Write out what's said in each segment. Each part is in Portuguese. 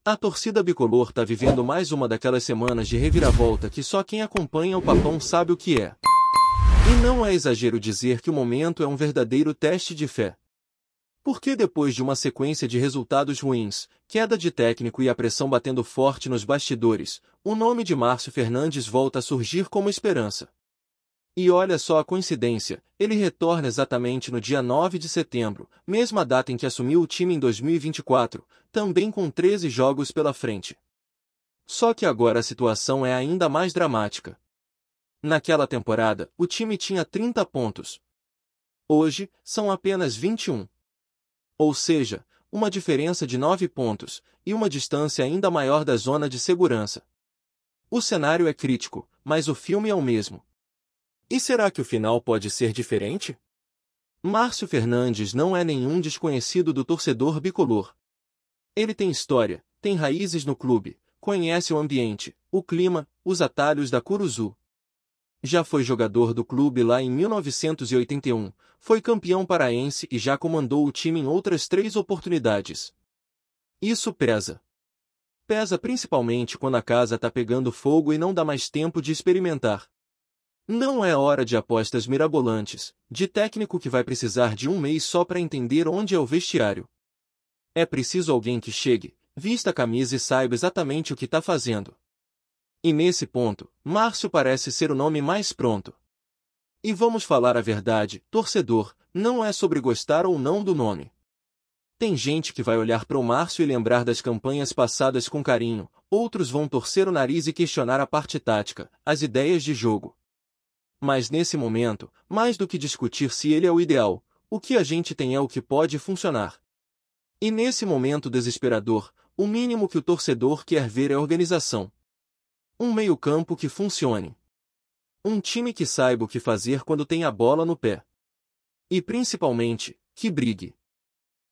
A torcida bicolor tá vivendo mais uma daquelas semanas de reviravolta que só quem acompanha o Papão sabe o que é. E não é exagero dizer que o momento é um verdadeiro teste de fé. Porque depois de uma sequência de resultados ruins, queda de técnico e a pressão batendo forte nos bastidores, o nome de Márcio Fernandes volta a surgir como esperança. E olha só a coincidência, ele retorna exatamente no dia 9 de setembro, mesma data em que assumiu o time em 2024, também com 13 jogos pela frente. Só que agora a situação é ainda mais dramática. Naquela temporada, o time tinha 30 pontos. Hoje, são apenas 21. Ou seja, uma diferença de 9 pontos, e uma distância ainda maior da zona de segurança. O cenário é crítico, mas o filme é o mesmo. E será que o final pode ser diferente? Márcio Fernandes não é nenhum desconhecido do torcedor bicolor. Ele tem história, tem raízes no clube, conhece o ambiente, o clima, os atalhos da Curuzu. Já foi jogador do clube lá em 1981, foi campeão paraense e já comandou o time em outras 3 oportunidades. Isso pesa. Pesa principalmente quando a casa tá pegando fogo e não dá mais tempo de experimentar. Não é hora de apostas mirabolantes, de técnico que vai precisar de um mês só para entender onde é o vestiário. É preciso alguém que chegue, vista a camisa e saiba exatamente o que está fazendo. E nesse ponto, Márcio parece ser o nome mais pronto. E vamos falar a verdade, torcedor, não é sobre gostar ou não do nome. Tem gente que vai olhar para o Márcio e lembrar das campanhas passadas com carinho, outros vão torcer o nariz e questionar a parte tática, as ideias de jogo. Mas nesse momento, mais do que discutir se ele é o ideal, o que a gente tem é o que pode funcionar. E nesse momento desesperador, o mínimo que o torcedor quer ver é organização. Um meio-campo que funcione. Um time que saiba o que fazer quando tem a bola no pé. E principalmente, que brigue.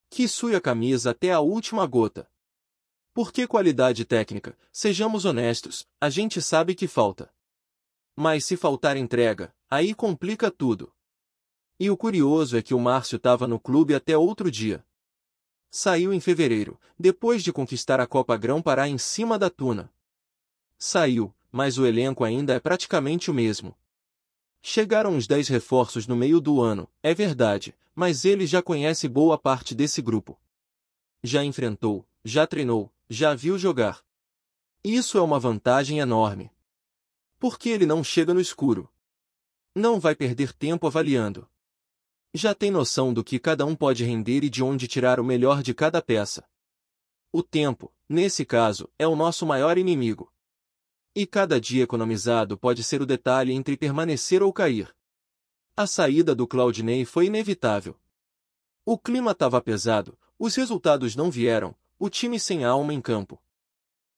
Que sue a camisa até a última gota. Porque qualidade técnica, sejamos honestos, a gente sabe que falta. Mas se faltar entrega, aí complica tudo. E o curioso é que o Márcio estava no clube até outro dia. Saiu em fevereiro, depois de conquistar a Copa Grão-Pará em cima da Tuna. Saiu, mas o elenco ainda é praticamente o mesmo. Chegaram uns 10 reforços no meio do ano, é verdade, mas ele já conhece boa parte desse grupo. Já enfrentou, já treinou, já viu jogar. Isso é uma vantagem enorme. Porque ele não chega no escuro. Não vai perder tempo avaliando. Já tem noção do que cada um pode render e de onde tirar o melhor de cada peça. O tempo, nesse caso, é o nosso maior inimigo. E cada dia economizado pode ser o detalhe entre permanecer ou cair. A saída do Claudinei foi inevitável. O clima estava pesado, os resultados não vieram, o time sem alma em campo.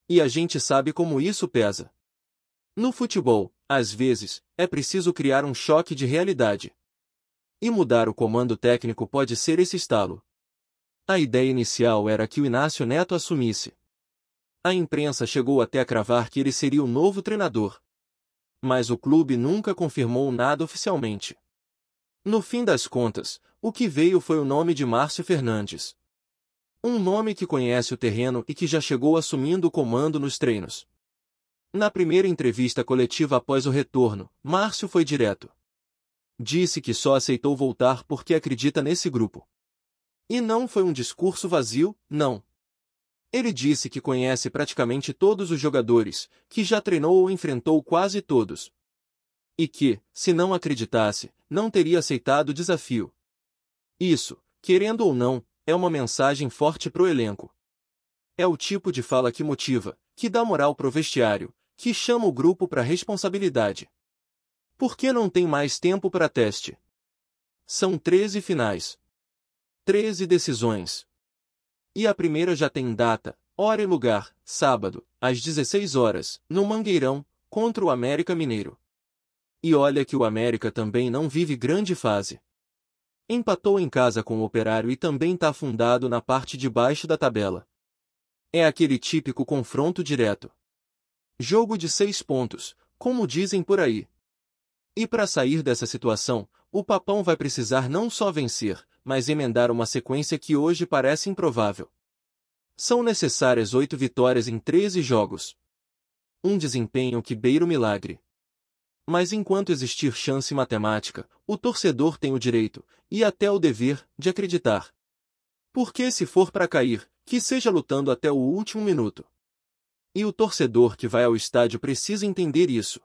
E a gente sabe como isso pesa. No futebol, às vezes, é preciso criar um choque de realidade. E mudar o comando técnico pode ser esse estalo. A ideia inicial era que o Inácio Neto assumisse. A imprensa chegou até a cravar que ele seria o novo treinador. Mas o clube nunca confirmou nada oficialmente. No fim das contas, o que veio foi o nome de Márcio Fernandes. Um nome que conhece o terreno e que já chegou assumindo o comando nos treinos. Na primeira entrevista coletiva após o retorno, Márcio foi direto. Disse que só aceitou voltar porque acredita nesse grupo. E não foi um discurso vazio, não. Ele disse que conhece praticamente todos os jogadores, que já treinou ou enfrentou quase todos. E que, se não acreditasse, não teria aceitado o desafio. Isso, querendo ou não, é uma mensagem forte pro elenco. É o tipo de fala que motiva, que dá moral pro vestiário, que chama o grupo para responsabilidade. Porque não tem mais tempo para teste. São 13 finais. 13 decisões. E a primeira já tem data, hora e lugar, sábado, às 16 horas, no Mangueirão, contra o América Mineiro. E olha que o América também não vive grande fase. Empatou em casa com o Operário e também está afundado na parte de baixo da tabela. É aquele típico confronto direto. Jogo de 6 pontos, como dizem por aí. E para sair dessa situação, o Papão vai precisar não só vencer, mas emendar uma sequência que hoje parece improvável. São necessárias 8 vitórias em 13 jogos. Um desempenho que beira o milagre. Mas enquanto existir chance matemática, o torcedor tem o direito, e até o dever, de acreditar. Porque se for para cair, que seja lutando até o último minuto. E o torcedor que vai ao estádio precisa entender isso.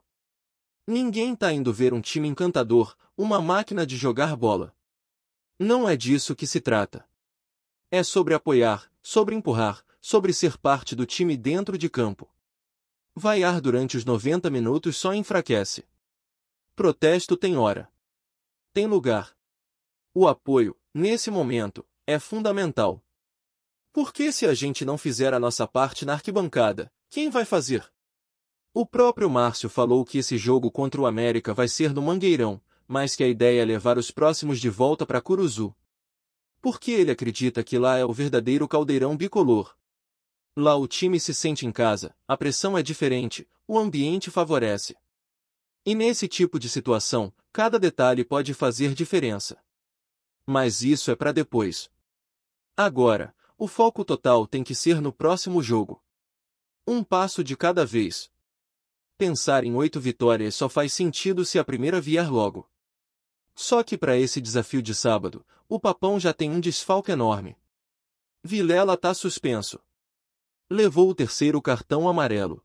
Ninguém tá indo ver um time encantador, uma máquina de jogar bola. Não é disso que se trata. É sobre apoiar, sobre empurrar, sobre ser parte do time dentro de campo. Vaiar durante os 90 minutos só enfraquece. Protesto tem hora. Tem lugar. O apoio, nesse momento, é fundamental. Porque se a gente não fizer a nossa parte na arquibancada, quem vai fazer? O próprio Márcio falou que esse jogo contra o América vai ser no Mangueirão, mas que a ideia é levar os próximos de volta para Curuzu. Porque ele acredita que lá é o verdadeiro caldeirão bicolor. Lá o time se sente em casa, a pressão é diferente, o ambiente favorece. E nesse tipo de situação, cada detalhe pode fazer diferença. Mas isso é para depois. Agora, o foco total tem que ser no próximo jogo. Um passo de cada vez. Pensar em 8 vitórias só faz sentido se a primeira vier logo. Só que para esse desafio de sábado, o Papão já tem um desfalque enorme. Vilela tá suspenso. Levou o 3º cartão amarelo.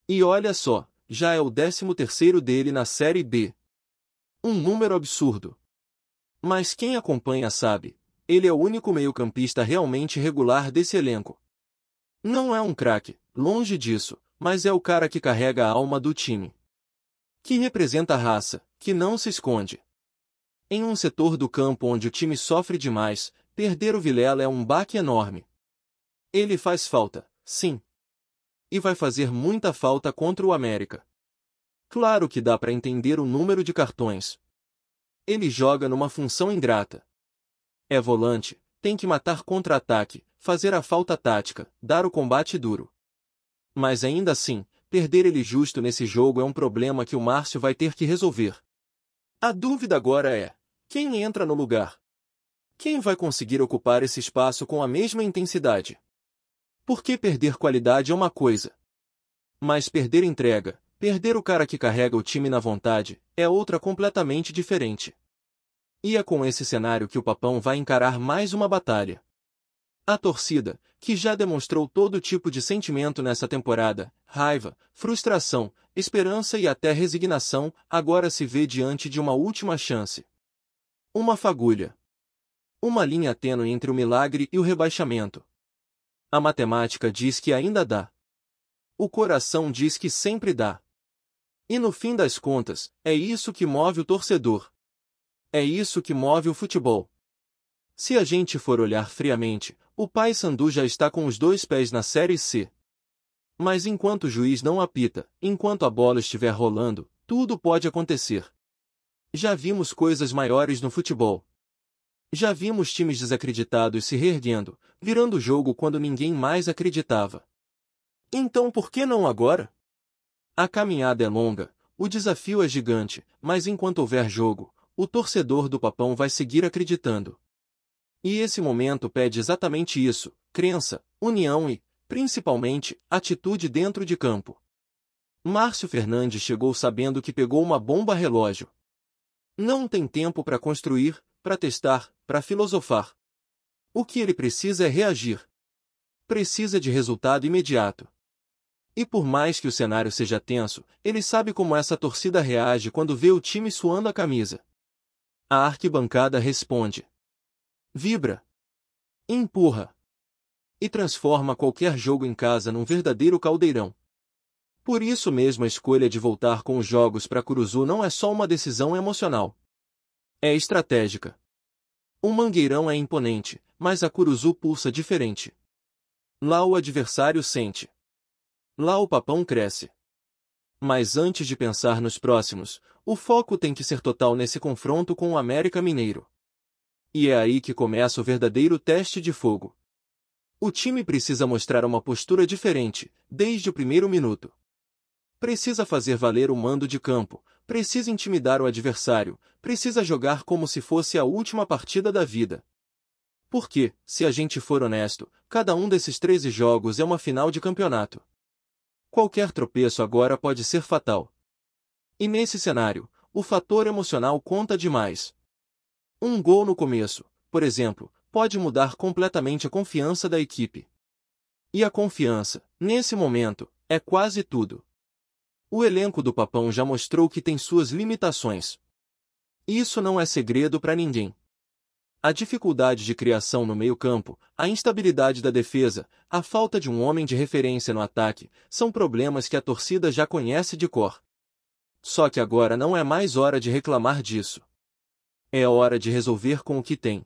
E olha só, já é o 13º dele na Série B. Um número absurdo. Mas quem acompanha sabe, ele é o único meio-campista realmente regular desse elenco. Não é um craque, longe disso, mas é o cara que carrega a alma do time. Que representa a raça, que não se esconde. Em um setor do campo onde o time sofre demais, perder o Vilela é um baque enorme. Ele faz falta, sim. E vai fazer muita falta contra o América. Claro que dá para entender o número de cartões. Ele joga numa função ingrata. É volante, tem que matar contra-ataque, fazer a falta tática, dar o combate duro. Mas ainda assim, perder ele justo nesse jogo é um problema que o Márcio vai ter que resolver. A dúvida agora é, quem entra no lugar? Quem vai conseguir ocupar esse espaço com a mesma intensidade? Porque perder qualidade é uma coisa. Mas perder entrega, perder o cara que carrega o time na vontade, é outra completamente diferente. E é com esse cenário que o Papão vai encarar mais uma batalha. A torcida, que já demonstrou todo tipo de sentimento nessa temporada, raiva, frustração, esperança e até resignação, agora se vê diante de uma última chance. Uma fagulha. Uma linha tênue entre o milagre e o rebaixamento. A matemática diz que ainda dá. O coração diz que sempre dá. E no fim das contas, é isso que move o torcedor. É isso que move o futebol. Se a gente for olhar friamente, o Paysandu já está com os 2 pés na Série C. Mas enquanto o juiz não apita, enquanto a bola estiver rolando, tudo pode acontecer. Já vimos coisas maiores no futebol. Já vimos times desacreditados se reerguendo, virando o jogo quando ninguém mais acreditava. Então por que não agora? A caminhada é longa, o desafio é gigante, mas enquanto houver jogo, o torcedor do Papão vai seguir acreditando. E esse momento pede exatamente isso, crença, união e, principalmente, atitude dentro de campo. Márcio Fernandes chegou sabendo que pegou uma bomba relógio. Não tem tempo para construir, para testar, para filosofar. O que ele precisa é reagir. Precisa de resultado imediato. E por mais que o cenário seja tenso, ele sabe como essa torcida reage quando vê o time suando a camisa. A arquibancada responde. Vibra. Empurra. E transforma qualquer jogo em casa num verdadeiro caldeirão. Por isso mesmo a escolha de voltar com os jogos para Curuzu não é só uma decisão emocional. É estratégica. O Mangueirão é imponente, mas a Curuzu pulsa diferente. Lá o adversário sente. Lá o Papão cresce. Mas antes de pensar nos próximos, o foco tem que ser total nesse confronto com o América Mineiro. E é aí que começa o verdadeiro teste de fogo. O time precisa mostrar uma postura diferente, desde o primeiro minuto. Precisa fazer valer o mando de campo, precisa intimidar o adversário, precisa jogar como se fosse a última partida da vida. Porque, se a gente for honesto, cada um desses 13 jogos é uma final de campeonato. Qualquer tropeço agora pode ser fatal. E nesse cenário, o fator emocional conta demais. Um gol no começo, por exemplo, pode mudar completamente a confiança da equipe. E a confiança, nesse momento, é quase tudo. O elenco do Papão já mostrou que tem suas limitações. Isso não é segredo para ninguém. A dificuldade de criação no meio-campo, a instabilidade da defesa, a falta de um homem de referência no ataque, são problemas que a torcida já conhece de cor. Só que agora não é mais hora de reclamar disso. É hora de resolver com o que tem.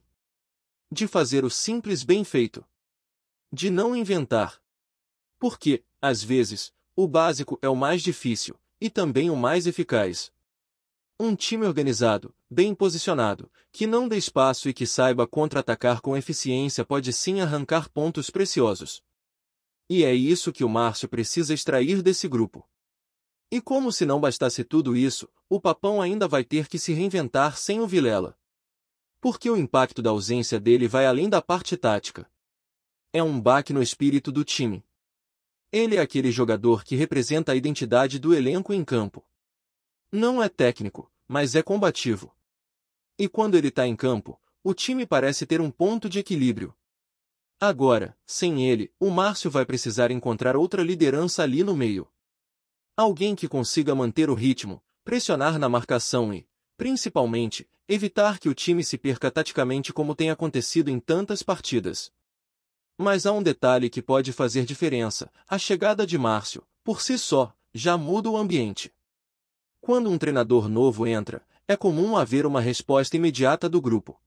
De fazer o simples bem feito. De não inventar. Porque, às vezes, o básico é o mais difícil, e também o mais eficaz. Um time organizado, bem posicionado, que não dê espaço e que saiba contra-atacar com eficiência pode sim arrancar pontos preciosos. E é isso que o Márcio precisa extrair desse grupo. E como se não bastasse tudo isso, o Papão ainda vai ter que se reinventar sem o Vilela. Porque o impacto da ausência dele vai além da parte tática. É um baque no espírito do time. Ele é aquele jogador que representa a identidade do elenco em campo. Não é técnico, mas é combativo. E quando ele está em campo, o time parece ter um ponto de equilíbrio. Agora, sem ele, o Márcio vai precisar encontrar outra liderança ali no meio. Alguém que consiga manter o ritmo, pressionar na marcação e, principalmente, evitar que o time se perca taticamente como tem acontecido em tantas partidas. Mas há um detalhe que pode fazer diferença: a chegada de Márcio, por si só, já muda o ambiente. Quando um treinador novo entra, é comum haver uma resposta imediata do grupo.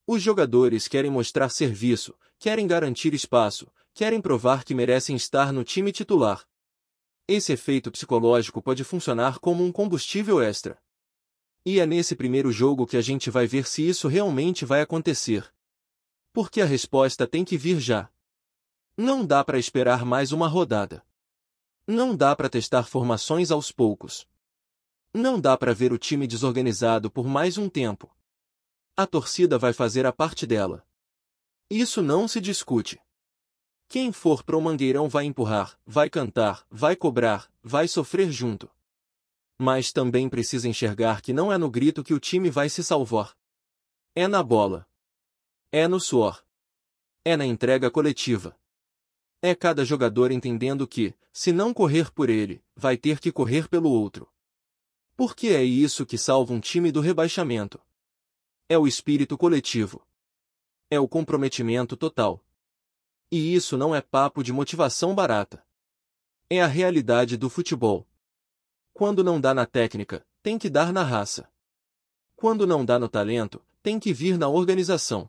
Os jogadores querem mostrar serviço, querem garantir espaço, querem provar que merecem estar no time titular. Esse efeito psicológico pode funcionar como um combustível extra. E é nesse primeiro jogo que a gente vai ver se isso realmente vai acontecer. Porque a resposta tem que vir já. Não dá para esperar mais uma rodada. Não dá para testar formações aos poucos. Não dá para ver o time desorganizado por mais um tempo. A torcida vai fazer a parte dela. Isso não se discute. Quem for pro Mangueirão vai empurrar, vai cantar, vai cobrar, vai sofrer junto. Mas também precisa enxergar que não é no grito que o time vai se salvar. É na bola. É no suor. É na entrega coletiva. É cada jogador entendendo que, se não correr por ele, vai ter que correr pelo outro. Porque é isso que salva um time do rebaixamento. É o espírito coletivo. É o comprometimento total. E isso não é papo de motivação barata. É a realidade do futebol. Quando não dá na técnica, tem que dar na raça. Quando não dá no talento, tem que vir na organização.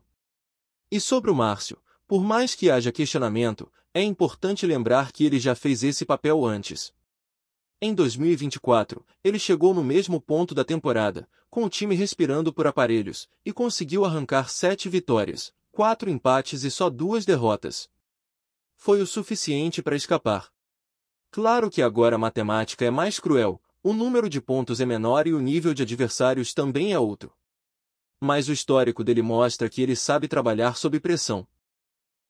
E sobre o Márcio, por mais que haja questionamento, é importante lembrar que ele já fez esse papel antes. Em 2024, ele chegou no mesmo ponto da temporada, com o time respirando por aparelhos, e conseguiu arrancar 7 vitórias, 4 empates e só 2 derrotas. Foi o suficiente para escapar. Claro que agora a matemática é mais cruel, o número de pontos é menor e o nível de adversários também é outro. Mas o histórico dele mostra que ele sabe trabalhar sob pressão.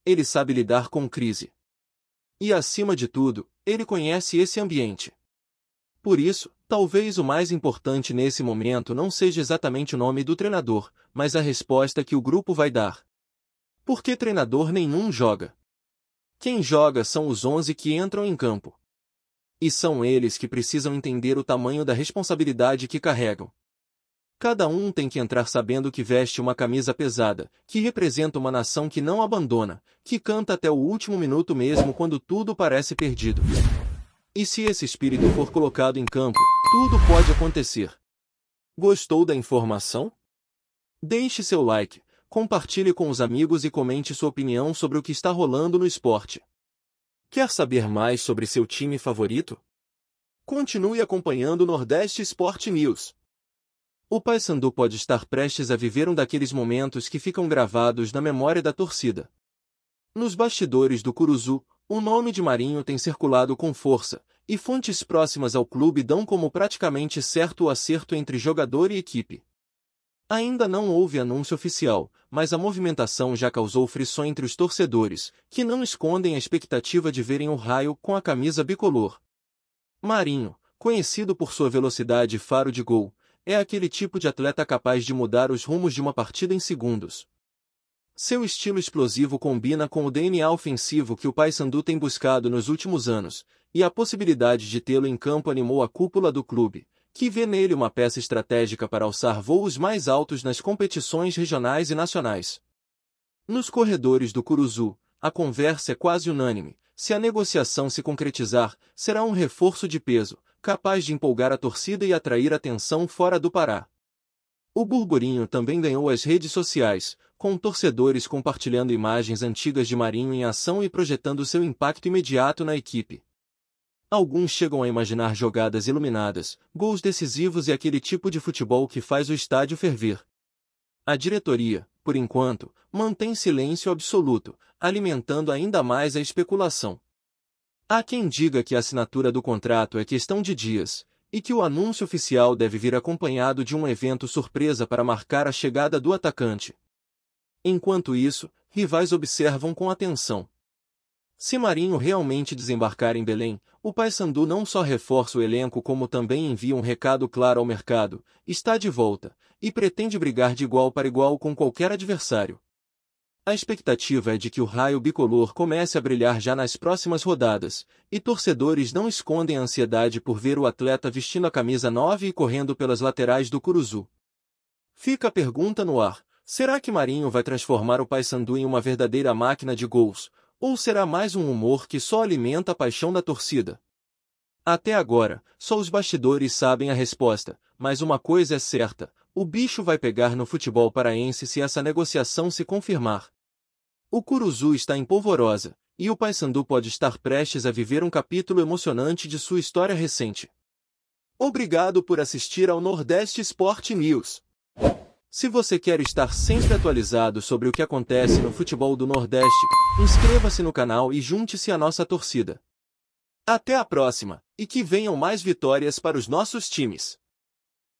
Ele sabe lidar com crise. E acima de tudo, ele conhece esse ambiente. Por isso, talvez o mais importante nesse momento não seja exatamente o nome do treinador, mas a resposta que o grupo vai dar. Porque treinador nenhum joga. Quem joga são os 11 que entram em campo. E são eles que precisam entender o tamanho da responsabilidade que carregam. Cada um tem que entrar sabendo que veste uma camisa pesada, que representa uma nação que não abandona, que canta até o último minuto mesmo quando tudo parece perdido. E se esse espírito for colocado em campo, tudo pode acontecer. Gostou da informação? Deixe seu like, compartilhe com os amigos e comente sua opinião sobre o que está rolando no esporte. Quer saber mais sobre seu time favorito? Continue acompanhando o Nordeste Sport News. O Paysandu pode estar prestes a viver um daqueles momentos que ficam gravados na memória da torcida. Nos bastidores do Curuzu, o nome de Marinho tem circulado com força, e fontes próximas ao clube dão como praticamente certo o acerto entre jogador e equipe. Ainda não houve anúncio oficial, mas a movimentação já causou frisson entre os torcedores, que não escondem a expectativa de verem o Raio com a camisa bicolor. Marinho, conhecido por sua velocidade e faro de gol, é aquele tipo de atleta capaz de mudar os rumos de uma partida em segundos. Seu estilo explosivo combina com o DNA ofensivo que o Paysandu tem buscado nos últimos anos, e a possibilidade de tê-lo em campo animou a cúpula do clube, que vê nele uma peça estratégica para alçar voos mais altos nas competições regionais e nacionais. Nos corredores do Curuzu, a conversa é quase unânime. Se a negociação se concretizar, será um reforço de peso, capaz de empolgar a torcida e atrair atenção fora do Pará. O burburinho também ganhou as redes sociais, com torcedores compartilhando imagens antigas de Marinho em ação e projetando seu impacto imediato na equipe. Alguns chegam a imaginar jogadas iluminadas, gols decisivos e aquele tipo de futebol que faz o estádio ferver. A diretoria, por enquanto, mantém silêncio absoluto, alimentando ainda mais a especulação. Há quem diga que a assinatura do contrato é questão de dias, e que o anúncio oficial deve vir acompanhado de um evento surpresa para marcar a chegada do atacante. Enquanto isso, rivais observam com atenção. Se Marinho realmente desembarcar em Belém, o Paysandu não só reforça o elenco como também envia um recado claro ao mercado: está de volta, e pretende brigar de igual para igual com qualquer adversário. A expectativa é de que o Raio bicolor comece a brilhar já nas próximas rodadas, e torcedores não escondem a ansiedade por ver o atleta vestindo a camisa 9 e correndo pelas laterais do Curuzu. Fica a pergunta no ar: será que Marinho vai transformar o Paysandu em uma verdadeira máquina de gols, ou será mais um humor que só alimenta a paixão da torcida? Até agora, só os bastidores sabem a resposta, mas uma coisa é certa: o bicho vai pegar no futebol paraense se essa negociação se confirmar. O Curuzu está em polvorosa, e o Paysandu pode estar prestes a viver um capítulo emocionante de sua história recente. Obrigado por assistir ao Nordeste Sport News. Se você quer estar sempre atualizado sobre o que acontece no futebol do Nordeste, inscreva-se no canal e junte-se à nossa torcida. Até a próxima, e que venham mais vitórias para os nossos times.